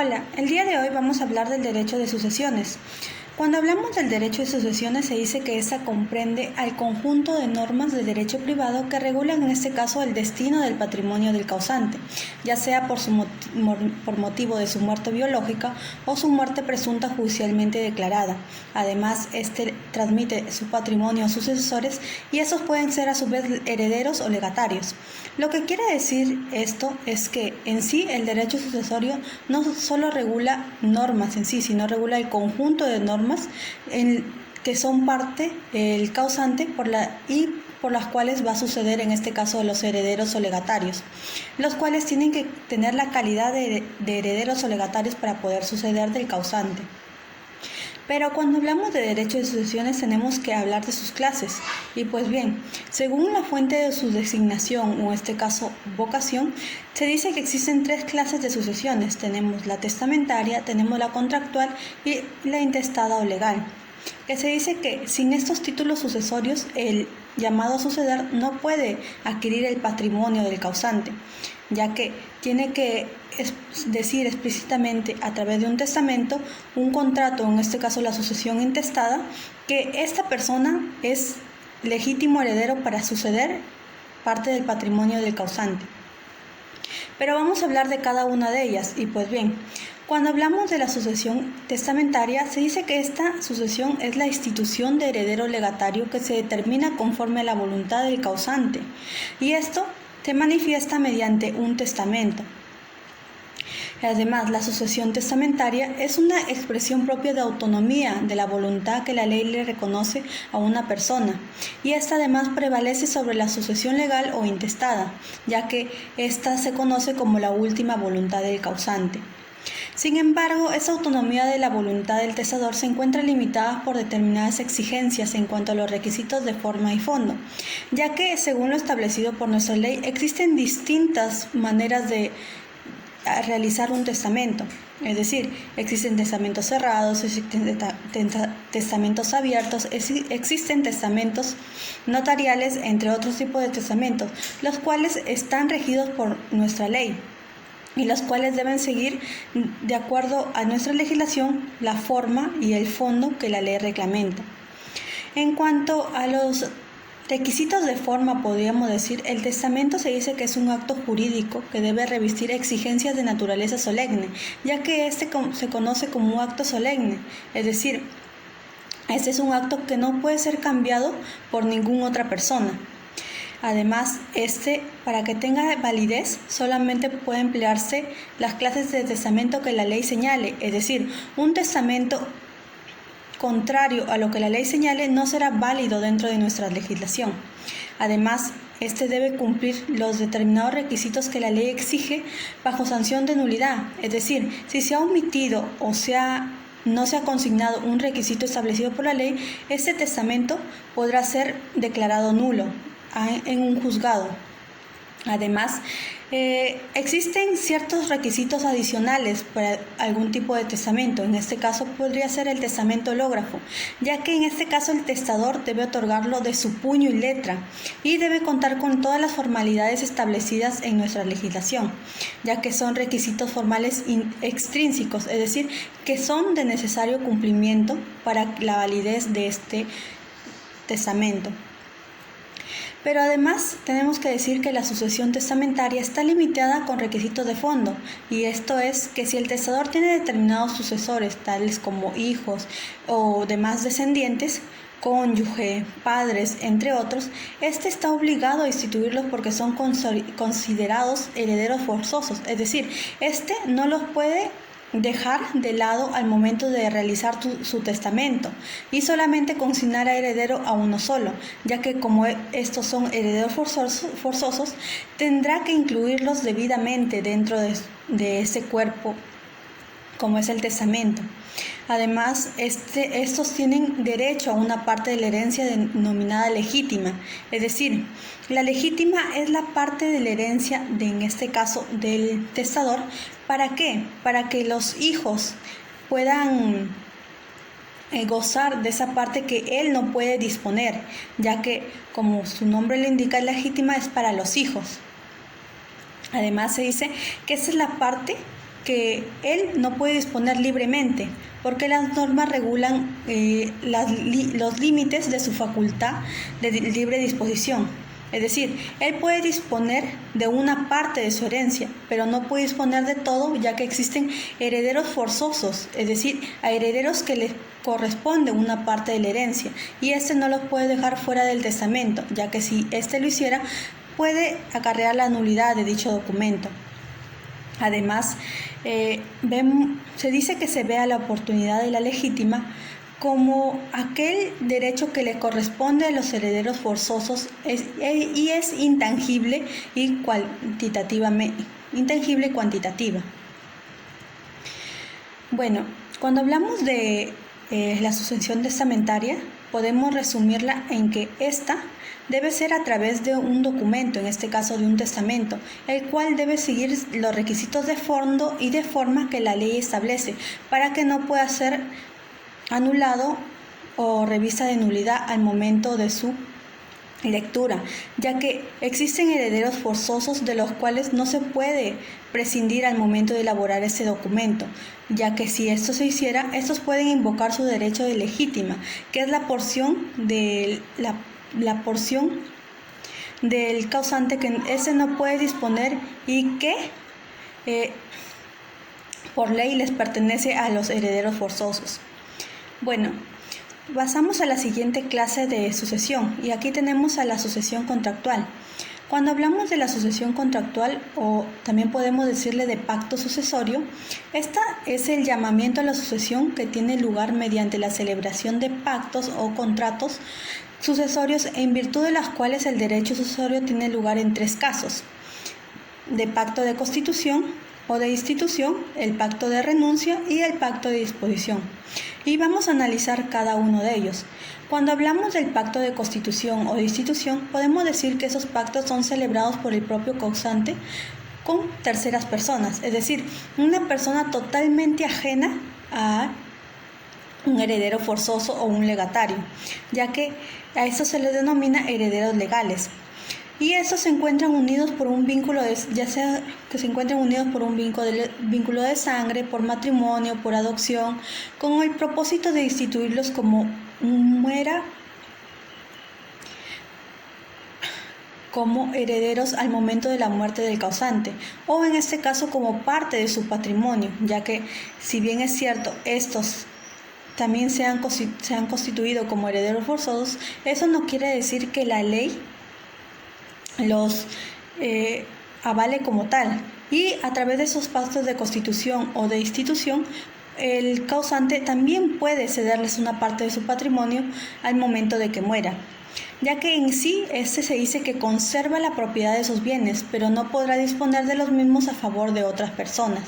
Hola, el día de hoy vamos a hablar del derecho de sucesiones. Cuando hablamos del derecho de sucesiones se dice que ésta comprende al conjunto de normas de derecho privado que regulan en este caso el destino del patrimonio del causante, ya sea por motivo de su muerte biológica o su muerte presunta judicialmente declarada. Además, este transmite su patrimonio a sus sucesores y estos pueden ser a su vez herederos o legatarios. Lo que quiere decir esto es que en sí el derecho sucesorio no solo regula normas en sí, sino regula el conjunto de normas que son parte el causante por las cuales va a suceder en este caso los herederos o legatarios, los cuales tienen que tener la calidad de herederos o legatarios para poder suceder del causante. Pero cuando hablamos de derecho de sucesiones tenemos que hablar de sus clases. Y pues bien, según la fuente de su designación, o en este caso vocación, se dice que existen 3 clases de sucesiones. Tenemos la testamentaria, tenemos la contractual y la intestada o legal. Que se dice que sin estos títulos sucesorios, el llamado a suceder no puede adquirir el patrimonio del causante, ya que tiene que decir explícitamente a través de un testamento, un contrato, en este caso la sucesión intestada, que esta persona es legítimo heredero para suceder parte del patrimonio del causante. Pero vamos a hablar de cada una de ellas, y pues bien, cuando hablamos de la sucesión testamentaria, se dice que esta sucesión es la institución de heredero legatario que se determina conforme a la voluntad del causante, y esto se manifiesta mediante un testamento. Además, la sucesión testamentaria es una expresión propia de autonomía de la voluntad que la ley le reconoce a una persona, y esta además prevalece sobre la sucesión legal o intestada, ya que esta se conoce como la última voluntad del causante. Sin embargo, esa autonomía de la voluntad del testador se encuentra limitada por determinadas exigencias en cuanto a los requisitos de forma y fondo, ya que, según lo establecido por nuestra ley, existen distintas maneras de realizar un testamento. Es decir, existen testamentos cerrados, existen testamentos abiertos, existen testamentos notariales, entre otros tipos de testamentos, los cuales están regidos por nuestra ley y los cuales deben seguir de acuerdo a nuestra legislación la forma y el fondo que la ley reglamenta. En cuanto a los requisitos de forma, podríamos decir, el testamento se dice que es un acto jurídico que debe revestir exigencias de naturaleza solemne, ya que este se conoce como un acto solemne, es decir, este es un acto que no puede ser cambiado por ninguna otra persona. Además, para que tenga validez, solamente puede emplearse las clases de testamento que la ley señale, es decir, un testamento contrario a lo que la ley señale no será válido dentro de nuestra legislación. Además, debe cumplir los determinados requisitos que la ley exige bajo sanción de nulidad, es decir, si se ha omitido o no se ha consignado un requisito establecido por la ley, este testamento podrá ser declarado nulo en un juzgado. Además, existen ciertos requisitos adicionales para algún tipo de testamento. En este caso podría ser el testamento hológrafo, ya que en este caso el testador debe otorgarlo de su puño y letra y debe contar con todas las formalidades establecidas en nuestra legislación, ya que son requisitos formales extrínsecos, es decir, que son de necesario cumplimiento para la validez de este testamento. Pero además tenemos que decir que la sucesión testamentaria está limitada con requisitos de fondo, y esto es que si el testador tiene determinados sucesores, tales como hijos o demás descendientes, cónyuge, padres, entre otros, está obligado a instituirlos porque son considerados herederos forzosos, es decir, no los puede dejar de lado al momento de realizar su testamento y solamente consignar a heredero a uno solo, ya que como estos son herederos forzosos, tendrá que incluirlos debidamente dentro de ese cuerpo, como es el testamento. Además, estos tienen derecho a una parte de la herencia denominada legítima, es decir, la legítima es la parte de la herencia, en este caso del testador. ¿Para qué? Para que los hijos puedan gozar de esa parte que él no puede disponer, ya que, como su nombre le indica, legítima es para los hijos. Además, se dice que esa es la parte que él no puede disponer libremente, porque las normas regulan los límites de su facultad de libre disposición. Es decir, él puede disponer de una parte de su herencia, pero no puede disponer de todo, ya que existen herederos forzosos, es decir, a herederos que les corresponde una parte de la herencia, y este no los puede dejar fuera del testamento, ya que si este lo hiciera, puede acarrear la nulidad de dicho documento. Además, se dice que se ve a la oportunidad de la legítima como aquel derecho que le corresponde a los herederos forzosos y es intangible y cuantitativa. Bueno, cuando hablamos de la sucesión testamentaria, podemos resumirla en que esta debe ser a través de un documento, en este caso de un testamento, el cual debe seguir los requisitos de fondo y de forma que la ley establece para que no pueda ser anulado o revista de nulidad al momento de su lectura, ya que existen herederos forzosos de los cuales no se puede prescindir al momento de elaborar este documento, ya que si esto se hiciera, estos pueden invocar su derecho de legítima, que es la porción del causante que ese no puede disponer y que por ley les pertenece a los herederos forzosos. Bueno, pasamos a la siguiente clase de sucesión y aquí tenemos a la sucesión contractual. Cuando hablamos de la sucesión contractual, o también podemos decirle de pacto sucesorio, esta es el llamamiento a la sucesión que tiene lugar mediante la celebración de pactos o contratos sucesorios en virtud de las cuales el derecho sucesorio tiene lugar en 3 casos: de pacto de constitución o de institución, el pacto de renuncia y el pacto de disposición. Y vamos a analizar cada uno de ellos. Cuando hablamos del pacto de constitución o de institución, podemos decir que esos pactos son celebrados por el propio causante con terceras personas, es decir, una persona totalmente ajena a un heredero forzoso o un legatario, ya que a eso se les denomina herederos legales. Y estos se encuentran unidos por un vínculo, ya sea que se encuentren unidos por un vínculo de sangre, por matrimonio, por adopción, con el propósito de instituirlos como herederos al momento de la muerte del causante, o en este caso como parte de su patrimonio, ya que si bien es cierto, estos también se han constituido como herederos forzosos, eso no quiere decir que la ley los avale como tal, y a través de esos pactos de constitución o de institución, el causante también puede cederles una parte de su patrimonio al momento de que muera, ya que en sí se dice que conserva la propiedad de sus bienes, pero no podrá disponer de los mismos a favor de otras personas.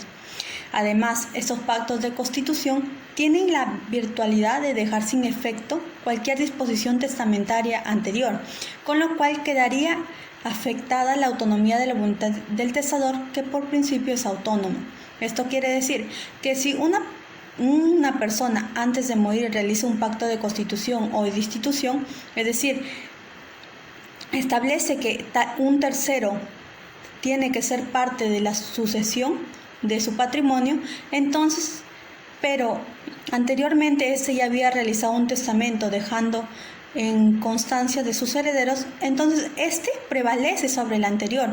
Además, estos pactos de constitución tienen la virtualidad de dejar sin efecto cualquier disposición testamentaria anterior, con lo cual quedaría afectada la autonomía de la voluntad del testador, que por principio es autónomo. Esto quiere decir que si una persona antes de morir realiza un pacto de constitución o de institución, es decir, establece que un tercero tiene que ser parte de la sucesión de su patrimonio, entonces, pero anteriormente este ya había realizado un testamento dejando en constancia de sus herederos, entonces este prevalece sobre el anterior,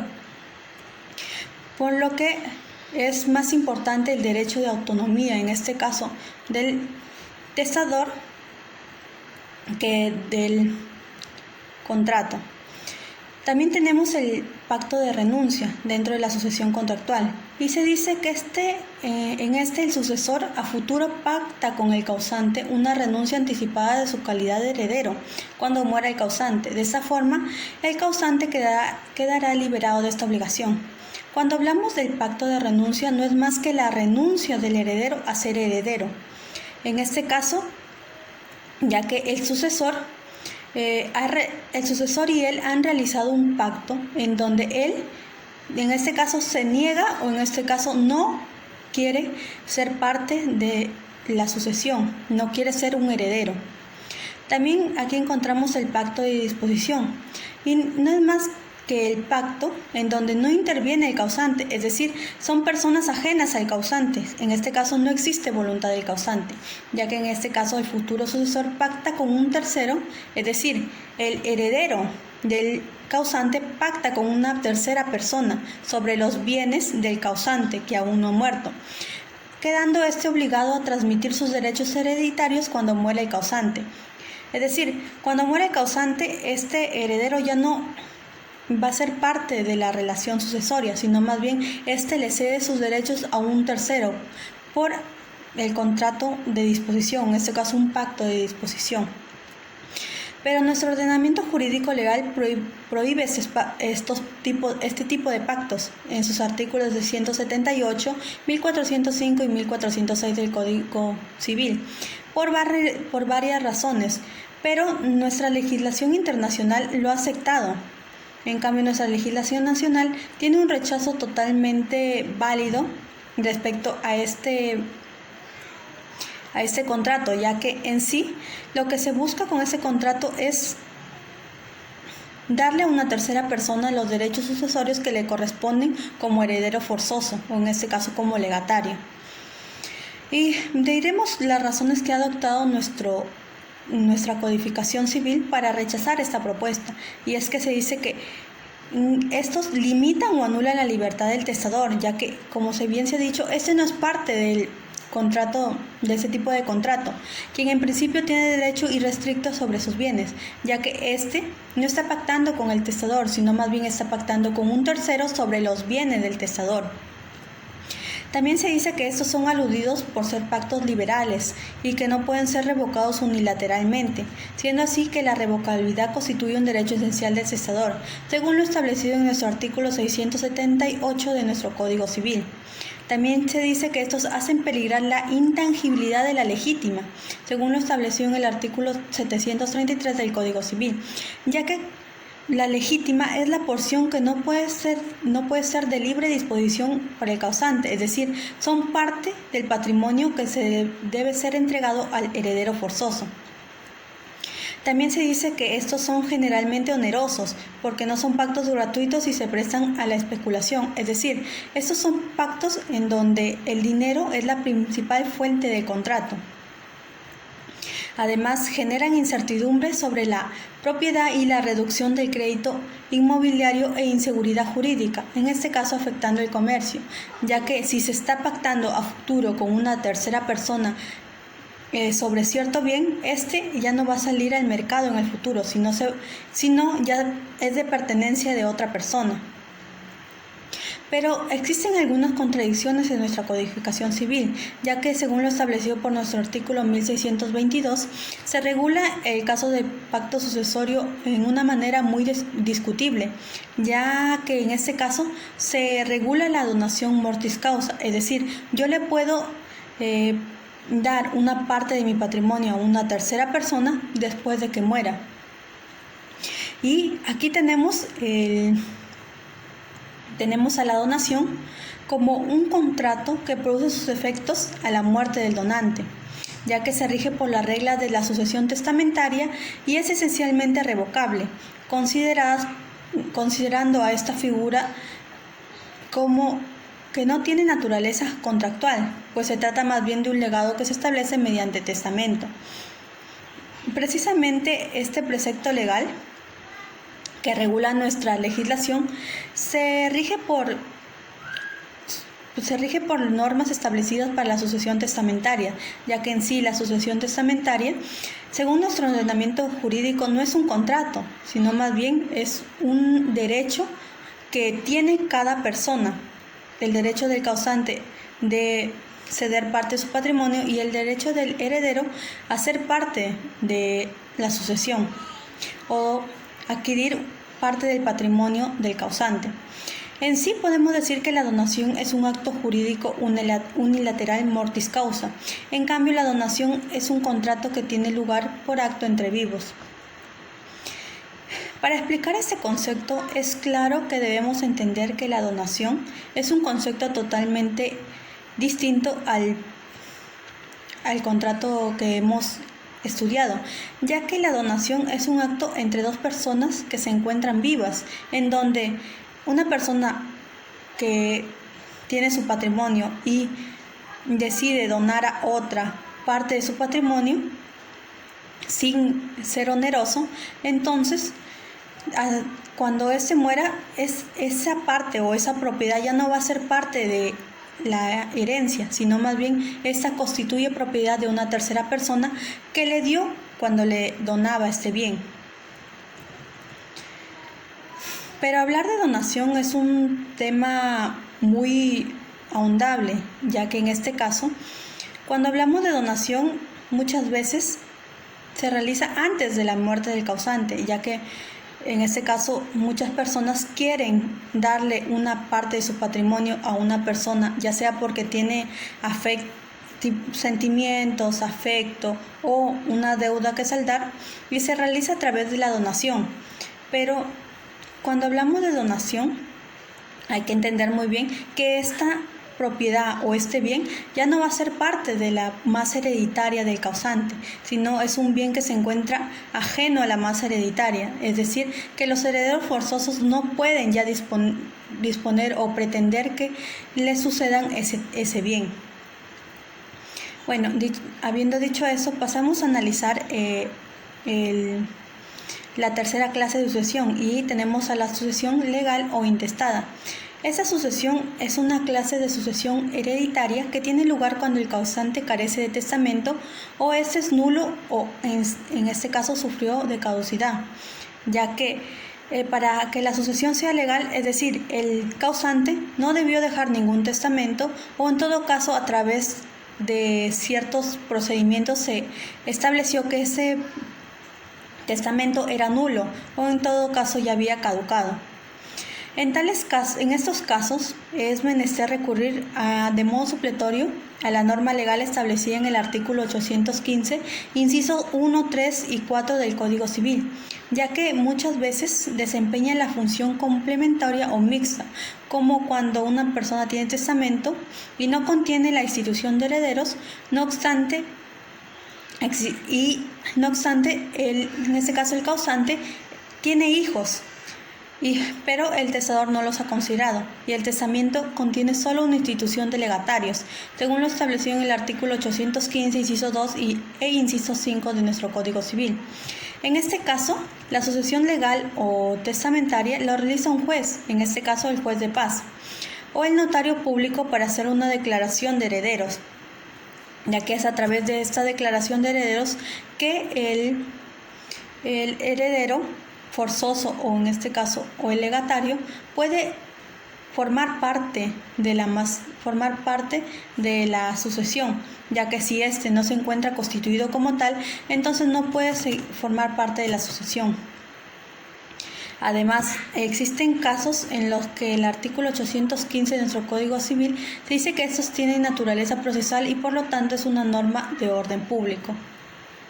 por lo que es más importante el derecho de autonomía, en este caso del testador, que del contrato. También tenemos el pacto de renuncia dentro de la sucesión contractual, y se dice que en el sucesor a futuro pacta con el causante una renuncia anticipada de su calidad de heredero cuando muera el causante. De esta forma, el causante quedará liberado de esta obligación. Cuando hablamos del pacto de renuncia, no es más que la renuncia del heredero a ser heredero. En este caso, ya que el sucesor y él han realizado un pacto en donde él, en este caso, se niega o en este caso no quiere ser parte de la sucesión, no quiere ser un heredero. También aquí encontramos el pacto de disposición, y no es más que el pacto en donde no interviene el causante, es decir, son personas ajenas al causante. En este caso no existe voluntad del causante, ya que en este caso el futuro sucesor pacta con un tercero, es decir, el heredero del causante pacta con una tercera persona sobre los bienes del causante que aún no ha muerto, quedando éste obligado a transmitir sus derechos hereditarios cuando muere el causante. Es decir, cuando muere el causante, este heredero ya no va a ser parte de la relación sucesoria, sino más bien éste le cede sus derechos a un tercero por el contrato de disposición, en este caso un pacto de disposición. Pero nuestro ordenamiento jurídico legal prohíbe este tipo de pactos en sus artículos de 178, 1405 y 1406 del Código Civil, por varias razones, pero nuestra legislación internacional lo ha aceptado. En cambio, nuestra legislación nacional tiene un rechazo totalmente válido respecto a este contrato, ya que en sí lo que se busca con ese contrato es darle a una tercera persona los derechos sucesorios que le corresponden como heredero forzoso, o en este caso como legatario. Y diremos las razones que ha adoptado nuestra codificación civil para rechazar esta propuesta, y es que se dice que estos limitan o anulan la libertad del testador, ya que, como bien se ha dicho, este no es parte del contrato, de ese tipo de contrato, quien en principio tiene derecho irrestricto sobre sus bienes, ya que este no está pactando con el testador, sino más bien está pactando con un tercero sobre los bienes del testador. También se dice que estos son aludidos por ser pactos liberales y que no pueden ser revocados unilateralmente, siendo así que la revocabilidad constituye un derecho esencial del testador, según lo establecido en nuestro artículo 678 de nuestro Código Civil. También se dice que estos hacen peligrar la intangibilidad de la legítima, según lo establecido en el artículo 733 del Código Civil, ya que la legítima es la porción que no puede ser de libre disposición por el causante, es decir, son parte del patrimonio que se debe ser entregado al heredero forzoso. También se dice que estos son generalmente onerosos, porque no son pactos gratuitos y se prestan a la especulación, es decir, estos son pactos en donde el dinero es la principal fuente de contrato. Además, generan incertidumbre sobre la propiedad y la reducción del crédito inmobiliario e inseguridad jurídica, en este caso afectando el comercio, ya que si se está pactando a futuro con una tercera persona sobre cierto bien, este ya no va a salir al mercado en el futuro, sino ya es de pertenencia de otra persona. Pero existen algunas contradicciones en nuestra codificación civil, ya que según lo establecido por nuestro artículo 1622, se regula el caso de pacto sucesorio en una manera muy discutible, ya que en este caso se regula la donación mortis causa, es decir, yo le puedo dar una parte de mi patrimonio a una tercera persona después de que muera. Y aquí tenemos a la donación como un contrato que produce sus efectos a la muerte del donante, ya que se rige por las reglas de la sucesión testamentaria y es esencialmente revocable, considerando a esta figura como que no tiene naturaleza contractual, pues se trata más bien de un legado que se establece mediante testamento. Precisamente este precepto legal que regula nuestra legislación se rige por normas establecidas para la sucesión testamentaria, ya que en sí la sucesión testamentaria, según nuestro ordenamiento jurídico, no es un contrato, sino más bien es un derecho que tiene cada persona, el derecho del causante de ceder parte de su patrimonio y el derecho del heredero a ser parte de la sucesión o adquirir parte del patrimonio del causante. En sí podemos decir que la donación es un acto jurídico unilateral mortis causa. En cambio, la donación es un contrato que tiene lugar por acto entre vivos. Para explicar este concepto, es claro que debemos entender que la donación es un concepto totalmente distinto al contrato que hemos estudiado, ya que la donación es un acto entre dos personas que se encuentran vivas, en donde una persona que tiene su patrimonio y decide donar a otra parte de su patrimonio sin ser oneroso, entonces cuando éste muera, esa parte o esa propiedad ya no va a ser parte de la herencia, sino más bien esta constituye propiedad de una tercera persona que le dio cuando le donaba este bien. Pero hablar de donación es un tema muy ahondable, ya que en este caso, cuando hablamos de donación, muchas veces se realiza antes de la muerte del causante, ya que en este caso muchas personas quieren darle una parte de su patrimonio a una persona, ya sea porque tiene sentimientos, afecto o una deuda que saldar, y se realiza a través de la donación. Pero cuando hablamos de donación, hay que entender muy bien que esta propiedad o este bien ya no va a ser parte de la masa hereditaria del causante, sino es un bien que se encuentra ajeno a la masa hereditaria, es decir, que los herederos forzosos no pueden ya disponer o pretender que le sucedan ese bien. Bueno, habiendo dicho eso, pasamos a analizar la tercera clase de sucesión, y tenemos a la sucesión legal o intestada. Esta sucesión es una clase de sucesión hereditaria que tiene lugar cuando el causante carece de testamento o este es nulo o en este caso sufrió de caducidad, ya que para que la sucesión sea legal, es decir, el causante no debió dejar ningún testamento o en todo caso a través de ciertos procedimientos se estableció que ese testamento era nulo o en todo caso ya había caducado. En estos casos es menester recurrir de modo supletorio a la norma legal establecida en el artículo 815, inciso 1, 3 y 4 del Código Civil, ya que muchas veces desempeña la función complementaria o mixta, como cuando una persona tiene testamento y no contiene la institución de herederos, en este caso el causante tiene hijos, pero el testador no los ha considerado y el testamento contiene solo una institución de legatarios, según lo establecido en el artículo 815, inciso 2 e inciso 5 de nuestro Código Civil. En este caso, la sucesión legal o testamentaria lo realiza un juez, en este caso el juez de paz, o el notario público para hacer una declaración de herederos, ya que es a través de esta declaración de herederos que el heredero forzoso o en este caso o el legatario puede formar parte de la sucesión, ya que si éste no se encuentra constituido como tal, entonces no puede formar parte de la sucesión. Además, existen casos en los que el artículo 815 de nuestro Código Civil dice que estos tienen naturaleza procesal y por lo tanto es una norma de orden público.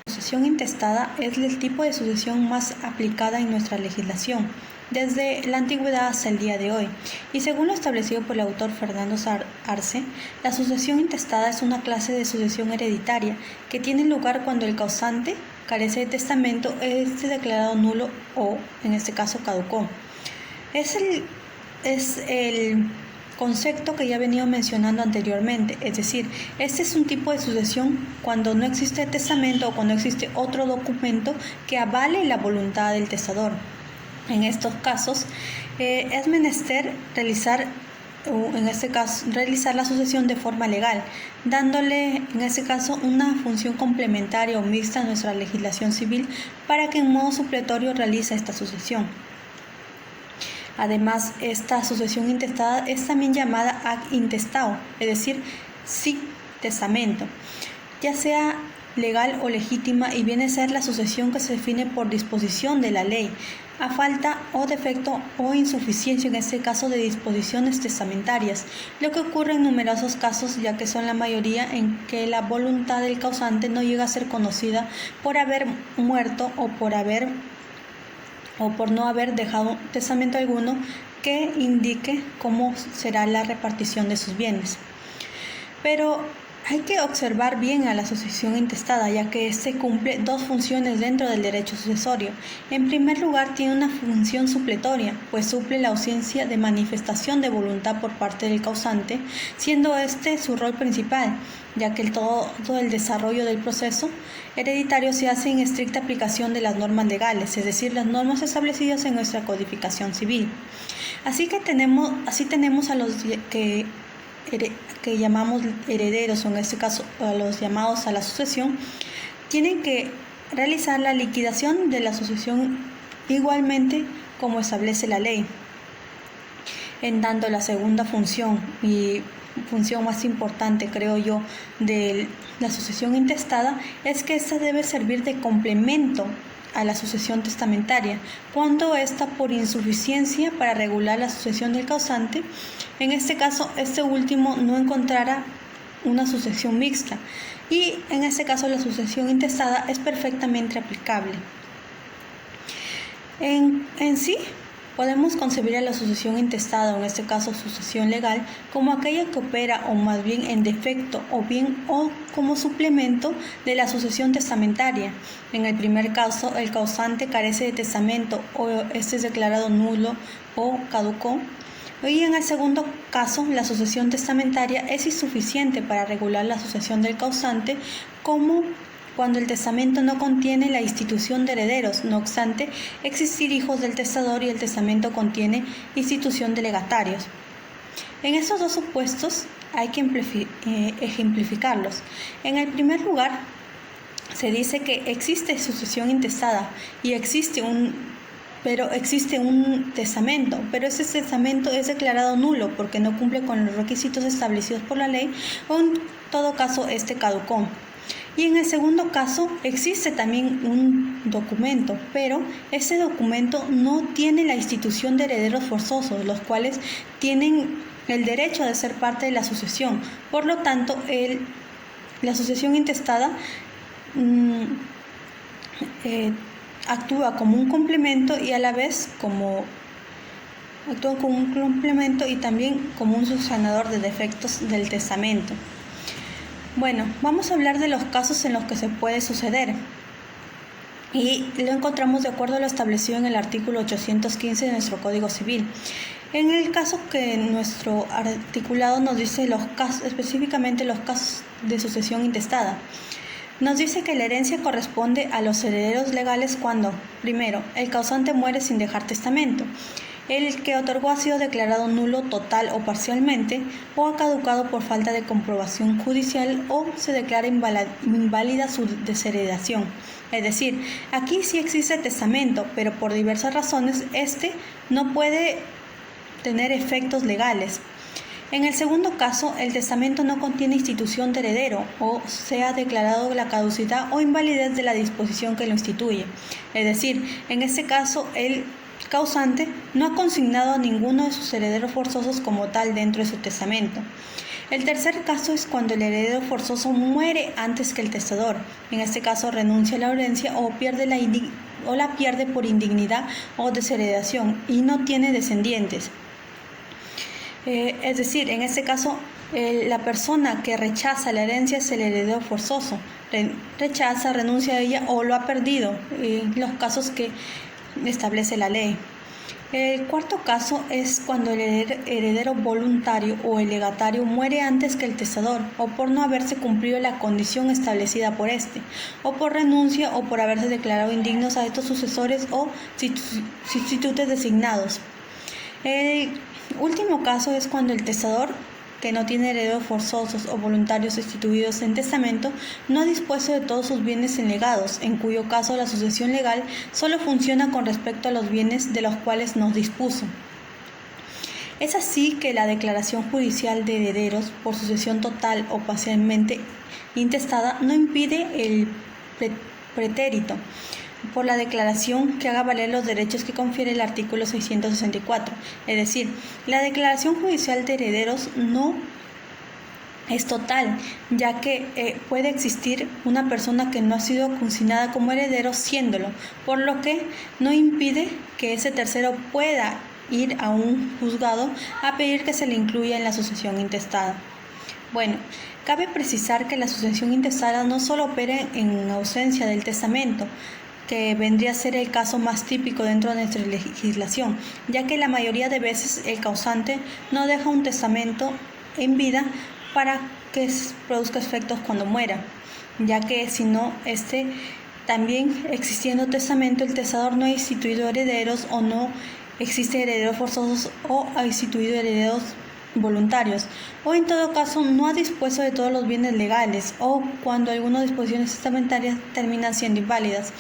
La sucesión intestada es el tipo de sucesión más aplicada en nuestra legislación, desde la antigüedad hasta el día de hoy, y según lo establecido por el autor Fernando Arce, la sucesión intestada es una clase de sucesión hereditaria que tiene lugar cuando el causante carece de testamento, es declarado nulo o, en este caso, caducó. Es el concepto que ya he venido mencionando anteriormente, es decir, este es un tipo de sucesión cuando no existe testamento o cuando existe otro documento que avale la voluntad del testador. En estos casos es menester realizar la sucesión de forma legal, dándole en este caso una función complementaria o mixta a nuestra legislación civil para que en modo supletorio realice esta sucesión. Además, esta sucesión intestada es también llamada ac intestado, es decir, sin testamento, ya sea legal o legítima, y viene a ser la sucesión que se define por disposición de la ley, a falta o defecto o insuficiencia, en este caso de disposiciones testamentarias, lo que ocurre en numerosos casos, ya que son la mayoría en que la voluntad del causante no llega a ser conocida por haber muerto o por no haber dejado testamento alguno que indique cómo será la repartición de sus bienes. Pero Hay que observar bien a la sucesión intestada, ya que éste cumple dos funciones dentro del derecho sucesorio. En primer lugar, tiene una función supletoria, pues suple la ausencia de manifestación de voluntad por parte del causante, siendo este su rol principal, ya que todo el desarrollo del proceso hereditario se hace en estricta aplicación de las normas legales, es decir, las normas establecidas en nuestra codificación civil. Así tenemos a los que llamamos herederos, o en este caso a los llamados a la sucesión, tienen que realizar la liquidación de la sucesión igualmente como establece la ley. En tanto, la segunda función y función más importante, creo yo, de la sucesión intestada es que ésta debe servir de complemento a la sucesión testamentaria, cuando ésta por insuficiencia para regular la sucesión del causante, en este caso este último no encontrara una sucesión mixta, y en este caso la sucesión intestada es perfectamente aplicable. En sí, podemos concebir a la sucesión intestada, o en este caso sucesión legal, como aquella que opera o más bien en defecto o como suplemento de la sucesión testamentaria. En el primer caso, el causante carece de testamento o este es declarado nulo o caducó. Y en el segundo caso, la sucesión testamentaria es insuficiente para regular la sucesión del causante, como cuando el testamento no contiene la institución de herederos, no obstante existir hijos del testador y el testamento contiene institución de legatarios. En estos dos supuestos hay que ejemplificarlos. En el primer lugar, se dice que existe sucesión intestada y existe un testamento, pero ese testamento es declarado nulo porque no cumple con los requisitos establecidos por la ley, o en todo caso este caducó. Y en el segundo caso existe también un documento, pero ese documento no tiene la institución de herederos forzosos, los cuales tienen el derecho de ser parte de la sucesión. Por lo tanto, la sucesión intestada actúa como un complemento y a la vez actúa como un complemento y también como un subsanador de defectos del testamento. Bueno, vamos a hablar de los casos en los que se puede suceder. Y lo encontramos de acuerdo a lo establecido en el artículo 815 de nuestro Código Civil. En el caso que nuestro articulado nos dice específicamente los casos de sucesión intestada. Nos dice que la herencia corresponde a los herederos legales cuando, primero, el causante muere sin dejar testamento, el que otorgó ha sido declarado nulo total o parcialmente, o ha caducado por falta de comprobación judicial, o se declara inválida su desheredación. Es decir, aquí sí existe testamento, pero por diversas razones este no puede tener efectos legales. En el segundo caso, el testamento no contiene institución de heredero o se ha declarado la caducidad o invalidez de la disposición que lo instituye. Es decir, en este caso el causante no ha consignado a ninguno de sus herederos forzosos como tal dentro de su testamento. El tercer caso es cuando el heredero forzoso muere antes que el testador. En este caso renuncia a la herencia o la pierde por indignidad o desheredación y no tiene descendientes. Es decir, en este caso la persona que rechaza la herencia es el heredero forzoso. Rechaza, renuncia a ella o lo ha perdido, en los casos que establece la ley. El cuarto caso es cuando el heredero voluntario o el legatario muere antes que el testador, o por no haberse cumplido la condición establecida por este, o por renuncia o por haberse declarado indignos a estos sucesores o sustitutos designados. El último caso es cuando el testador, que no tiene herederos forzosos o voluntarios instituidos en testamento, no ha dispuesto de todos sus bienes en legados, en cuyo caso la sucesión legal solo funciona con respecto a los bienes de los cuales nos dispuso. Es así que la declaración judicial de herederos por sucesión total o parcialmente intestada no impide el pretérito por la declaración que haga valer los derechos que confiere el artículo 664. Es decir, la declaración judicial de herederos no es total, ya que puede existir una persona que no ha sido consignada como heredero siéndolo, por lo que no impide que ese tercero pueda ir a un juzgado a pedir que se le incluya en la sucesión intestada. Bueno, cabe precisar que la sucesión intestada no solo opera en ausencia del testamento, que vendría a ser el caso más típico dentro de nuestra legislación, ya que la mayoría de veces el causante no deja un testamento en vida para que produzca efectos cuando muera, ya que si no, también existiendo testamento, el testador no ha instituido herederos o no existe herederos forzosos o ha instituido herederos voluntarios, o en todo caso no ha dispuesto de todos los bienes legales o cuando algunas disposiciones testamentarias terminan siendo inválidas.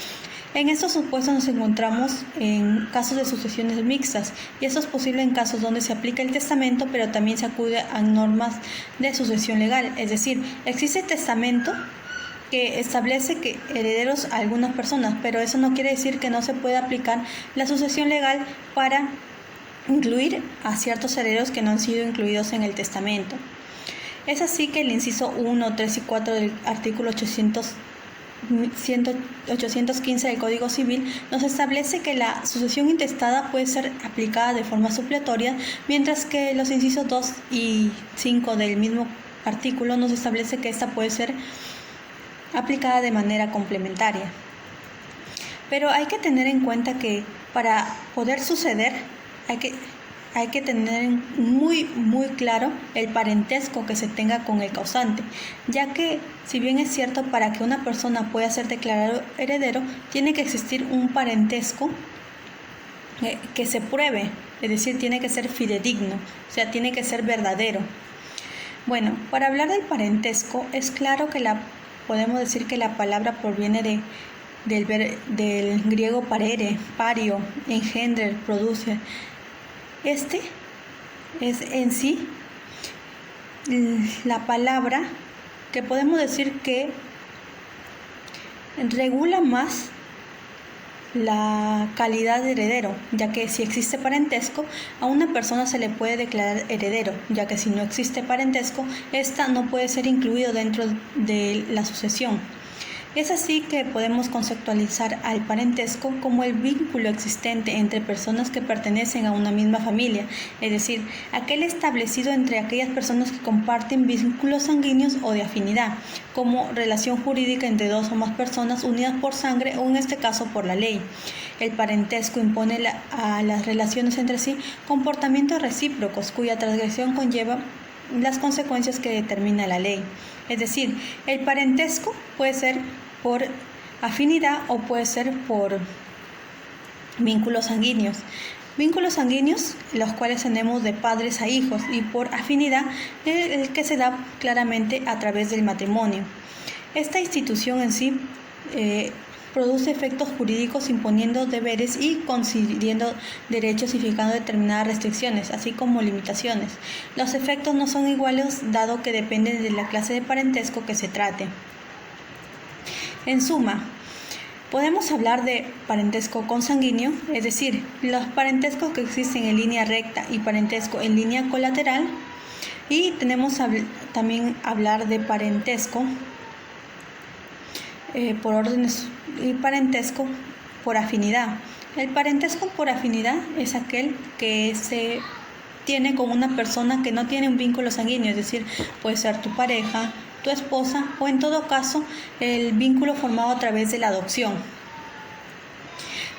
En estos supuestos nos encontramos en casos de sucesiones mixtas, y esto es posible en casos donde se aplica el testamento, pero también se acude a normas de sucesión legal, es decir, existe testamento que establece que herederos a algunas personas, pero eso no quiere decir que no se pueda aplicar la sucesión legal para incluir a ciertos herederos que no han sido incluidos en el testamento. Es así que el inciso 1, 3 y 4 del artículo 815 del Código Civil nos establece que la sucesión intestada puede ser aplicada de forma supletoria, mientras que los incisos 2 y 5 del mismo artículo nos establece que esta puede ser aplicada de manera complementaria. Pero hay que tener en cuenta que para poder suceder hay que tener muy claro el parentesco que se tenga con el causante, ya que si bien es cierto, para que una persona pueda ser declarado heredero tiene que existir un parentesco que se pruebe, es decir, tiene que ser fidedigno, o sea, tiene que ser verdadero. Bueno, para hablar del parentesco es claro que podemos decir que la palabra proviene del griego parere, pario, engender, produce. Este es en sí la palabra que podemos decir que regula más la calidad de heredero, ya que si existe parentesco, a una persona se le puede declarar heredero, ya que si no existe parentesco, ésta no puede ser incluido dentro de la sucesión. Es así que podemos conceptualizar al parentesco como el vínculo existente entre personas que pertenecen a una misma familia, es decir, aquel establecido entre aquellas personas que comparten vínculos sanguíneos o de afinidad, como relación jurídica entre dos o más personas unidas por sangre o en este caso por la ley. El parentesco impone a las relaciones entre sí comportamientos recíprocos cuya transgresión conlleva las consecuencias que determina la ley. Es decir, el parentesco puede ser por afinidad o puede ser por vínculos sanguíneos. Vínculos sanguíneos, los cuales tenemos de padres a hijos, y por afinidad, el que se da claramente a través del matrimonio. Esta institución en sí produce efectos jurídicos imponiendo deberes y concediendo derechos y fijando determinadas restricciones, así como limitaciones. Los efectos no son iguales dado que dependen de la clase de parentesco que se trate. En suma, podemos hablar de parentesco consanguíneo, es decir, los parentescos que existen en línea recta y parentesco en línea colateral, y tenemos también hablar de parentesco por órdenes y parentesco por afinidad. El parentesco por afinidad es aquel que se tiene con una persona que no tiene un vínculo sanguíneo, es decir, puede ser tu pareja, tu esposa o en todo caso el vínculo formado a través de la adopción.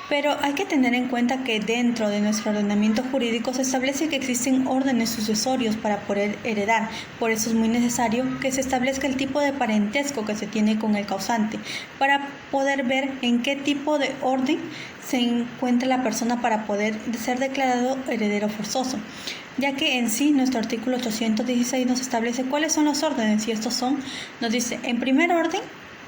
Pero hay que tener en cuenta que dentro de nuestro ordenamiento jurídico se establece que existen órdenes sucesorios para poder heredar. Por eso es muy necesario que se establezca el tipo de parentesco que se tiene con el causante, para poder ver en qué tipo de orden se encuentra la persona para poder ser declarado heredero forzoso, ya que en sí nuestro artículo 816 nos establece cuáles son los órdenes, y estos son, nos dice, en primer orden,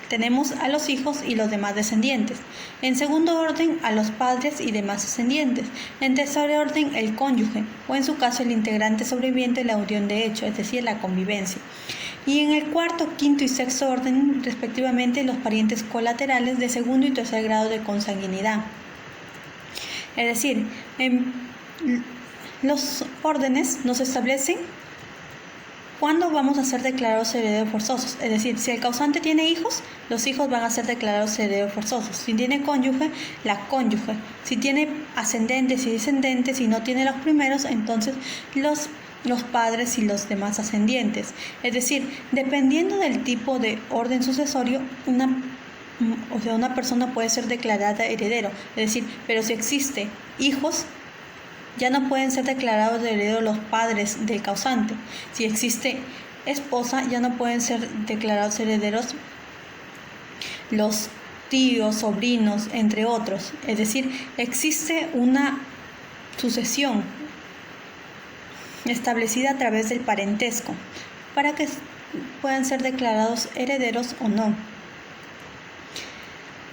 tenemos a los hijos y los demás descendientes. En segundo orden, a los padres y demás descendientes. En tercer orden, el cónyuge, o en su caso el integrante sobreviviente de la unión de hecho, es decir, la convivencia. Y en el cuarto, quinto y sexto orden, respectivamente, los parientes colaterales de segundo y tercer grado de consanguinidad. Es decir, los órdenes nos establecen ¿cuándo vamos a ser declarados herederos forzosos? Es decir, si el causante tiene hijos, los hijos van a ser declarados herederos forzosos. Si tiene cónyuge, la cónyuge. Si tiene ascendentes y descendentes y no tiene los primeros, entonces los los padres y los demás ascendientes. Es decir, dependiendo del tipo de orden sucesorio, una persona puede ser declarada heredero. Es decir, pero si existe hijos, ya no pueden ser declarados herederos los padres del causante. Si existe esposa, ya no pueden ser declarados herederos los tíos, sobrinos, entre otros. Es decir, existe una sucesión establecida a través del parentesco para que puedan ser declarados herederos o no.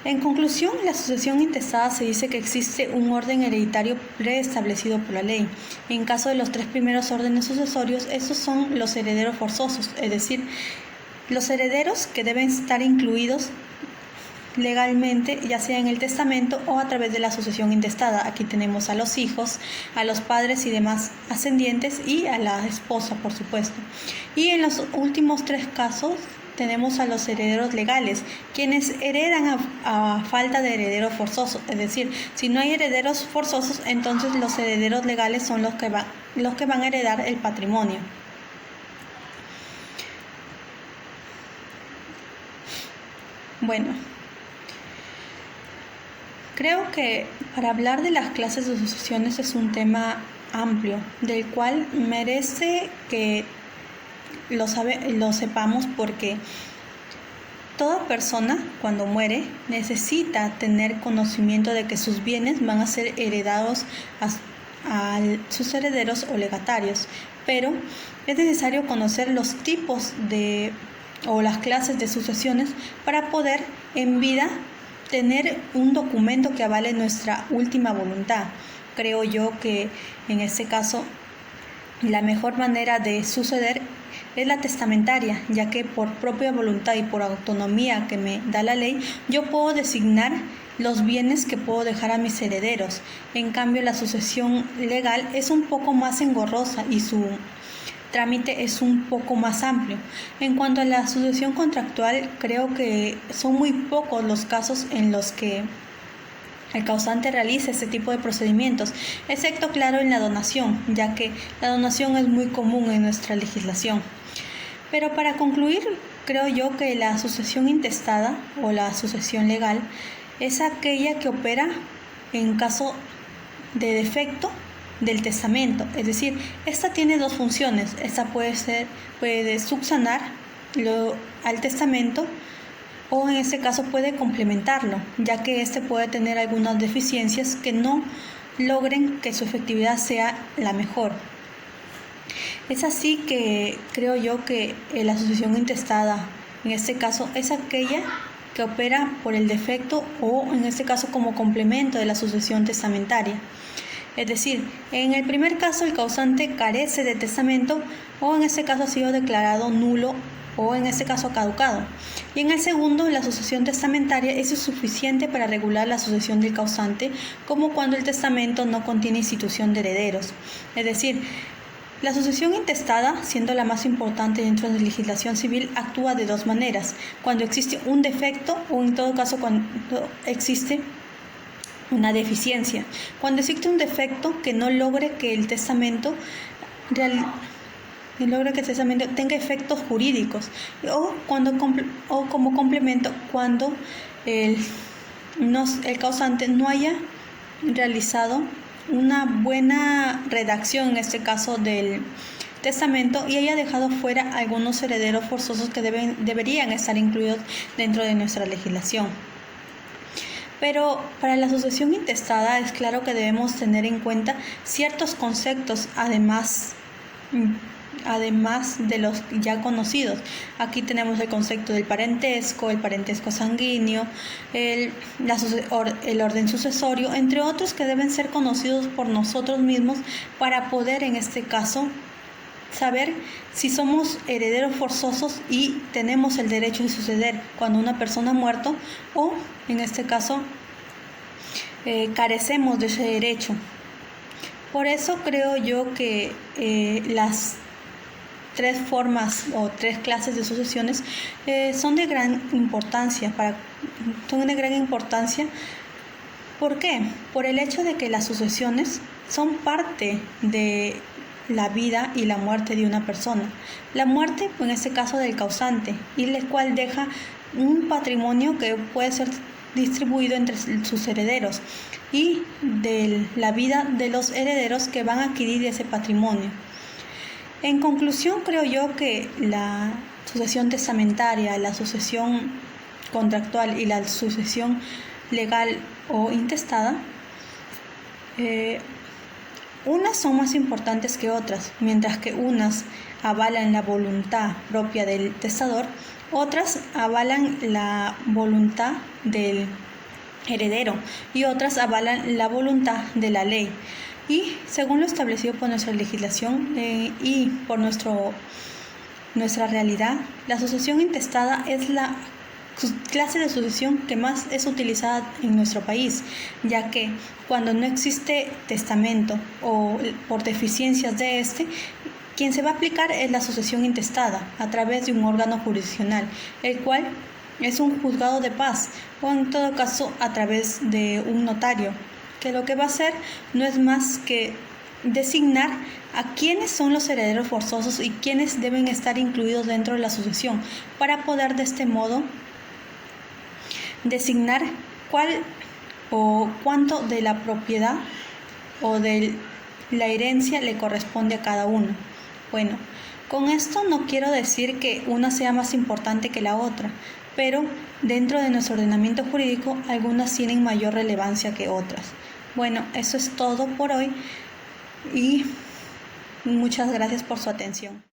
En conclusión, la sucesión intestada se dice que existe un orden hereditario preestablecido por la ley. En caso de los 3 primeros órdenes sucesorios, esos son los herederos forzosos, es decir, los herederos que deben estar incluidos legalmente, ya sea en el testamento o a través de la sucesión intestada. Aquí tenemos a los hijos, a los padres y demás ascendientes y a la esposa, por supuesto. Y en los últimos 3 casos tenemos a los herederos legales, quienes heredan a falta de herederos forzosos. Es decir, si no hay herederos forzosos, entonces los herederos legales son los que van a heredar el patrimonio. Bueno, creo que para hablar de las clases de sucesiones es un tema amplio, del cual merece que lo sepamos, porque toda persona cuando muere necesita tener conocimiento de que sus bienes van a ser heredados a sus herederos o legatarios, pero es necesario conocer los tipos o las clases de sucesiones para poder en vida tener un documento que avale nuestra última voluntad. Creo yo que en este caso la mejor manera de suceder es la testamentaria, ya que por propia voluntad y por autonomía que me da la ley, yo puedo designar los bienes que puedo dejar a mis herederos. En cambio, la sucesión legal es un poco más engorrosa y su trámite es un poco más amplio. En cuanto a la sucesión contractual, creo que son muy pocos los casos en los que el causante realiza este tipo de procedimientos, excepto, claro, en la donación, ya que la donación es muy común en nuestra legislación. Pero para concluir, creo yo que la sucesión intestada o la sucesión legal es aquella que opera en caso de defecto del testamento. Es decir, esta tiene 2 funciones. Esta puede subsanar al testamento, o en este caso puede complementarlo, ya que este puede tener algunas deficiencias que no logren que su efectividad sea la mejor. Es así que creo yo que la sucesión intestada, en este caso, es aquella que opera por el defecto o en este caso como complemento de la sucesión testamentaria. Es decir, en el primer caso el causante carece de testamento o en este caso ha sido declarado nulo o en este caso caducado. Y en el segundo, la sucesión testamentaria es suficiente para regular la sucesión del causante, como cuando el testamento no contiene institución de herederos. Es decir, la sucesión intestada, siendo la más importante dentro de la legislación civil, actúa de 2 maneras: cuando existe un defecto o en todo caso cuando existe una deficiencia. Cuando existe un defecto que no logre que el testamento tenga efectos jurídicos, o como complemento cuando el causante no haya realizado una buena redacción, en este caso del testamento, y haya dejado fuera algunos herederos forzosos que deberían estar incluidos dentro de nuestra legislación. Pero para la sucesión intestada es claro que debemos tener en cuenta ciertos conceptos, además de los ya conocidos. Aquí tenemos el concepto del parentesco, el parentesco sanguíneo, el orden sucesorio, entre otros que deben ser conocidos por nosotros mismos para poder, en este caso, saber si somos herederos forzosos y tenemos el derecho de suceder cuando una persona ha muerto, o en este caso carecemos de ese derecho. Por eso creo yo que las 3 formas o 3 clases de sucesiones son de gran importancia. ¿Por qué? Por el hecho de que las sucesiones son parte de la vida y la muerte de una persona. La muerte, en este caso del causante, y el cual deja un patrimonio que puede ser distribuido entre sus herederos, y de la vida de los herederos que van a adquirir ese patrimonio. En conclusión, creo yo que la sucesión testamentaria, la sucesión contractual y la sucesión legal o intestada, unas son más importantes que otras, mientras que unas avalan la voluntad propia del testador, otras avalan la voluntad del heredero y otras avalan la voluntad de la ley. Y según lo establecido por nuestra legislación y por nuestra realidad, la sucesión intestada es la clase de sucesión que más es utilizada en nuestro país, ya que cuando no existe testamento o por deficiencias de este, quien se va a aplicar es la sucesión intestada a través de un órgano jurisdiccional, el cual es un juzgado de paz o en todo caso a través de un notario, que lo que va a hacer no es más que designar a quiénes son los herederos forzosos y quiénes deben estar incluidos dentro de la sucesión, para poder de este modo designar cuál o cuánto de la propiedad o de la herencia le corresponde a cada uno. Bueno, con esto no quiero decir que una sea más importante que la otra, pero dentro de nuestro ordenamiento jurídico algunas tienen mayor relevancia que otras. Bueno, eso es todo por hoy y muchas gracias por su atención.